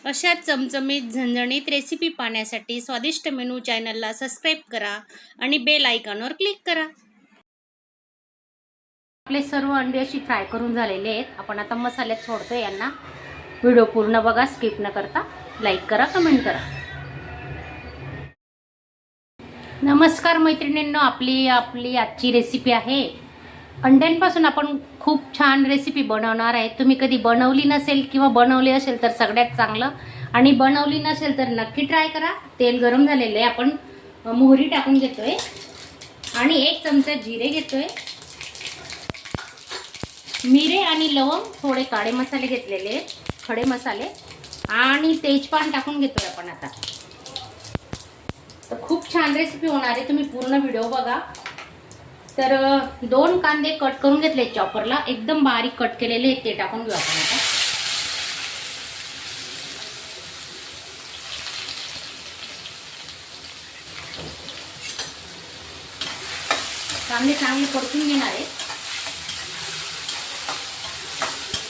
अशा चमचमीत झणझणीत रेसिपी पाहण्यासाठी स्वादिष्ट मेनू चॅनलला सबस्क्राईब करा आणि बेल आयकॉनवर क्लिक करा। आपले सर्व अंडे अशी फ्राय करून झालेले आहेत। आपण आता मसाल्यात सोडतो यांना। व्हिडिओ पूर्ण बघा, स्किप न करता लाईक करा, कमेंट करा। नमस्कार मैत्रिणींनो, आपली आजची रेसिपी आहे अंड्यांपासून आपण खूप छान रेसिपी बनवणार आहे। तुम्ही कधी बनवली नसेल किंवा बनवली असेल तर सगळ्यात चांगलं, आणि बनवली नसेल तर नक्की ट्राय करा। तेल गरम झालेले आहे, आपण मोहरी टाकून घेतोय आणि 1 चमचा जिरे घेतोय, मिरे आणि लवंग, थोडे काळे मसाले घेतलेले, खडे मसाले आणि तेजपान टाकून घेतोय आपण आता। तर खूप छान रेसिपी होणार आहे, तुम्ही पूर्ण व्हिडिओ बघा। तर 2 कांदे कट करून घेतले चॉपरला, एकदम बारीक कट केलेले, ते टाकून घेऊ आपण आता। कांदे चांगले परतून घेणार आहे,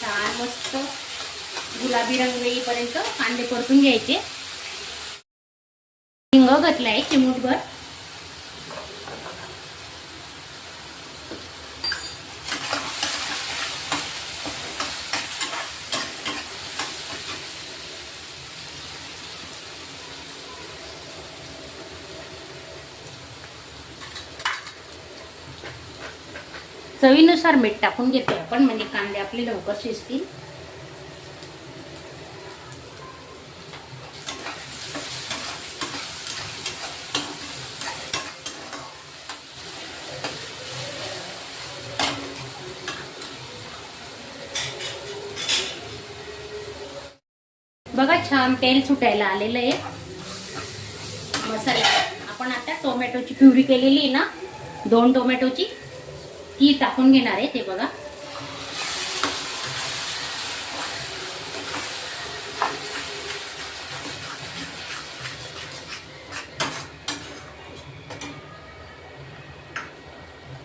छान मस्त गुलाबी रंग येईपर्यंत कांदे परतून घ्यायचे। हिंग घातलाय चिमूटभर, चवीनुसार मीठ टाकून घेतोय आपण, म्हणजे कांदे आपले लवकर शिजतील। बघा छान तेल सुटायला आलेलं आहे मसाला। आपण आता टोमॅटोची प्युरी केलेली आहे ना, 2 टोमॅटोची, ती टाकून घेणार आहे। ते बघा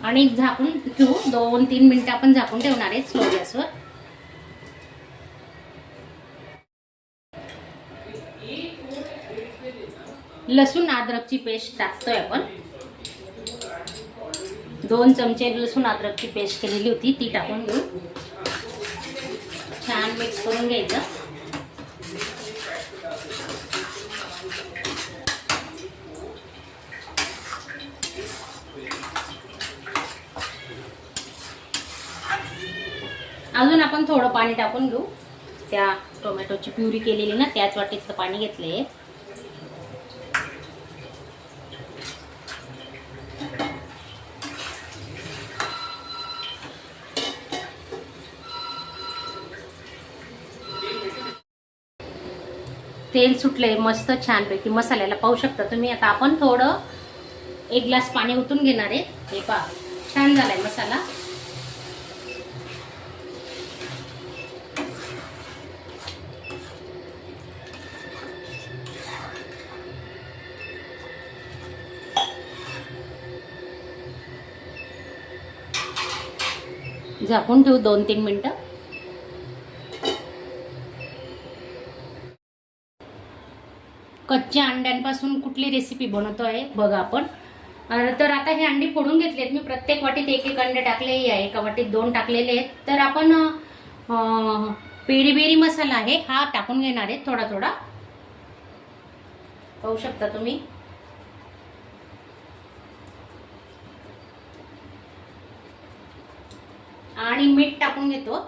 आणि झाकून ठेवू, 2-3 मिनिटं आपण झाकून ठेवणार आहे स्लो गॅसवर। लसूण अद्रकची पेस्ट टाकतोय आपण, 2 चमचे लसूण अद्रकची पेस्ट केलेली होती, ती टाकून घेऊ। छान मिक्स करून घ्यायचं। अजून आपण थोडं पाणी टाकून घेऊ, त्या टोमॅटोची प्युरी केलेली ना, त्याच वाटीचं पाणी घेतलंय। तेल सुटले मस्त छानपैकी मसाल्याला, पाहू शकता तुम्ही। आता आपण थोडं 1 ग्लास पाणी ओतून घेणार आहे। हे पहा छान झालाय मसाला। झाकून ठेवू 2-3 मिनिटं। कच्च्या अंड्यांपासून कुठली रेसिपी बनवतोय बघा आपण। तर आता हे अंडी फोडून घेतलेत मी, प्रत्येक वाटीत 1-1 अंडे टाकले, या एका वाटीत 2 टाकलेले आहेत। तर आपण पेरी बेरी मसाला आहे हा टाकून घेणार आहे, थोडा थोडा, पाहू शकता तुम्ही। आणि मीठ टाकून घेतो,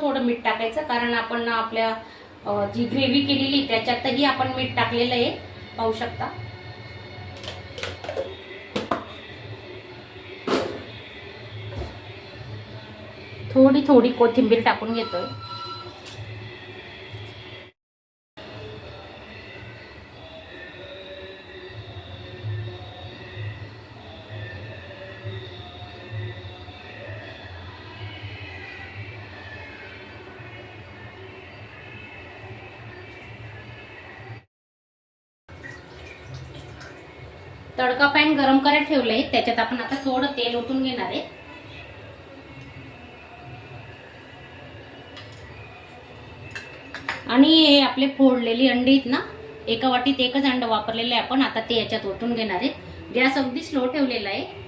थोडं मीठ टाकायचं, कारण आपण आपल्या जी ग्रेव्ही केलेली त्याच्यातही आपण मीठ टाकलेलं आहे, पाहू शकता। थोडी कोथिंबीर टाकून घेतोय। तडका पॅन गरम करायला ठेवलंय, त्याच्यात आपण आता थोडं तेल ओतून घेणार आहे। आणि हे आपले फोडलेली अंडी आहेत ना, एका वाटीत एकच अंड वापरलेलं आहे आपण. आता ते याच्यात ओतून घेणार आहे. गॅस अगदी स्लो ठेवलेला आहे.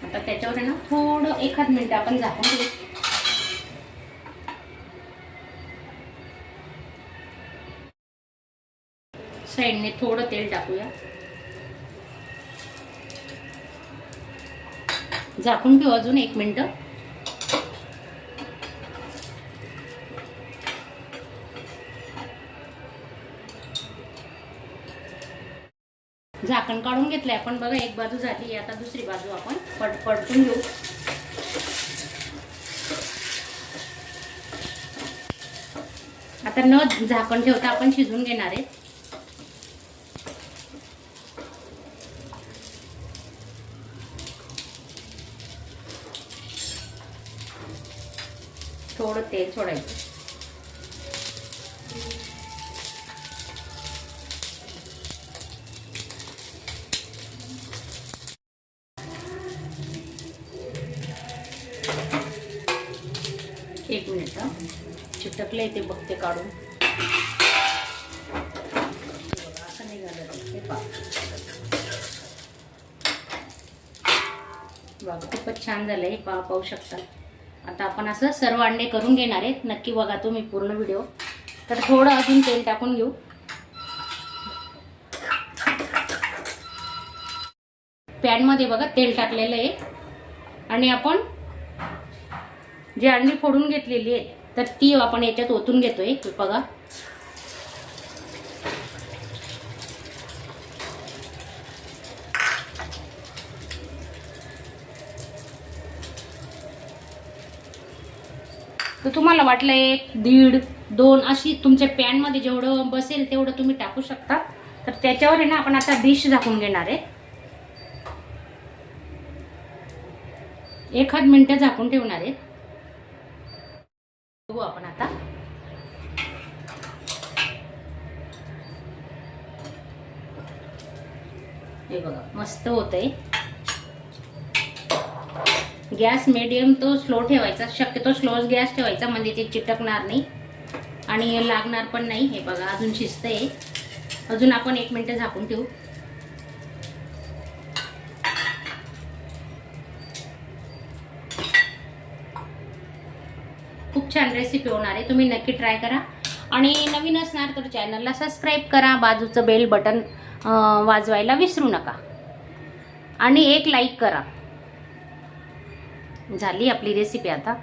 आता त्याच्यावर आहे ना थोडं एखाद मिनिट आपण झाकून घेऊ. साईडने थोडं तेल टाकूया. झाकून ठेवू अजून 1 मिनिट. झाकण काढून घेतलंय आपण. बघा, एक बाजू झाली. आता दुसरी बाजू आपण परतून घेऊ. आता न झाकण ठेवता आपण शिजून घेणार आहे. थोडं तेल सोडायचं. एक मिनिट, चिटकले ते बघते काढून. असं नाही झालं ते पहा. बघा, खूपच छान झालंय. पाहू शकता. आता आपण असं सर्व अंडे करून घेणार आहेत. नक्की बघा तुम्ही पूर्ण व्हिडिओ. तर थोडं अजून तेल टाकून घेऊ. पॅनमध्ये बघा तेल टाकलेलं आहे. आणि आपण जी अंडी फोडून घेतलेली आहे तर ती आपण याच्यात ओतून घेतोय. बघा, तर तुम्हाला वाटलं 1, 1.5, 2 अशी तुमच्या पॅनमध्ये जेवढं बसेल तेवढं तुम्ही टाकू शकता. तर त्याच्यावर आहे ना आपण आता डिश झाकून घेणार आहे. 1 मिनिट झाकून ठेवणार आहे. बघू आपण आता. हे बघा, मस्त होतंय. गॅस मीडियम तो स्लो ठेवायचा. शक्यतो स्लो गॅस ठेवायचा, म्हणजे ते चिटकणार नाही आणि लागणार पण नाही. हे बघा, अजून शिजतंय. अजून आपण 1 मिनिट झाकून ठेवू. खूप छान रेसिपी होणार आहे. तुम्ही नक्की ट्राय करा. आणि नवीन असणार तर चॅनलला सबस्क्राईब करा. बाजूचं बेल बटन वाजवायला विसरू नका. आणि एक लाईक करा. झाली आपली रेसिपी. आता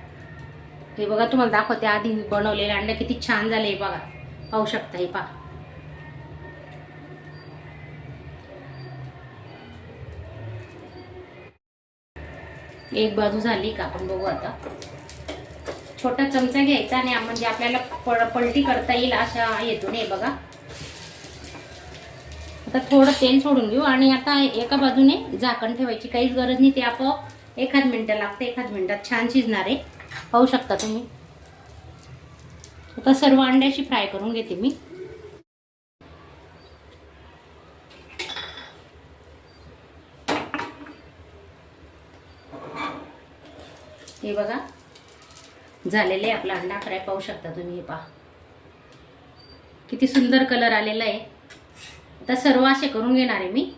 हे बघा, तुम्हाला दाखवते आधी बनवलेले अंडे किती छान झाले. बघा, पाहू शकता. हे पहा, एक बाजू झाली का आपण बघू. आता छोटा चमचा घ्यायचा आणि म्हणजे आपल्याला पलटी करता येईल अशा येतो. हे बघा, आता थोडं तेल सोडून घेऊ. आणि आता एका बाजूने झाकण ठेवायची काहीच गरज नाही. ते आपोआप 1 मिनिट लागते. 1 मिनिटात छान शिजणार आहे. पाहू शकता तुम्ही. आता सर्व अंड्याची फ्राय करून घेते मी. हे बघा, झालेले आपला अंडा फ्राय. पाहू शकता तुम्ही. हे पहा, किती सुंदर कलर आलेला आहे. आता सर्व असे करून घेणार आहे मी.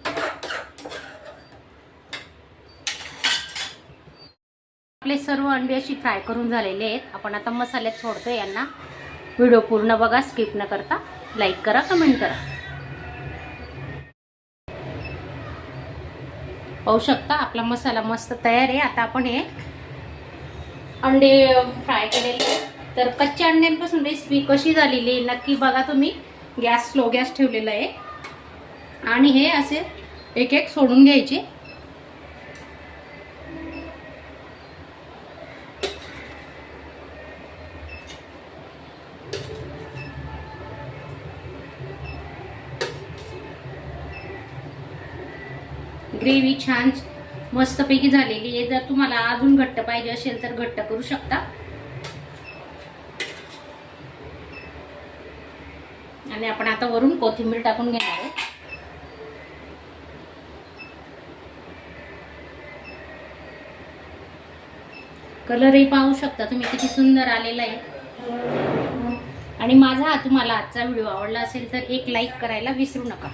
आपले सर्व अंडे अशी फ्राय करून झालेले आहेत. आपण आता मसाल्यात सोडतोय यांना. व्हिडिओ पूर्ण बघा, स्किप न करता. लाईक करा, कमेंट करा. पाहू शकता आपला मसाला मस्त तयार आहे. आता आपण हे अंडे फ्राय केलेले. तर कच्च्या अंड्यांपासून रेसिपी कशी झालेली आहे नक्की बघा तुम्ही. गॅस स्लो गॅस ठेवलेला आहे. आणि हे असे एक एक सोडून घ्यायचे. ग्रेव्ही छान मस्तपैकी झालेली आहे. जर तुम्हाला अजून घट्ट पाहिजे असेल तर घट्ट करू शकता. आणि आपण आता वरून कोथिंबीर टाकून घेणार आहे. कलरही पाहू शकता तुम्ही किती सुंदर आलेला आहे. आणि माझा हा तुम्हाला आजचा व्हिडिओ आवडला असेल तर एक लाईक करायला विसरू नका.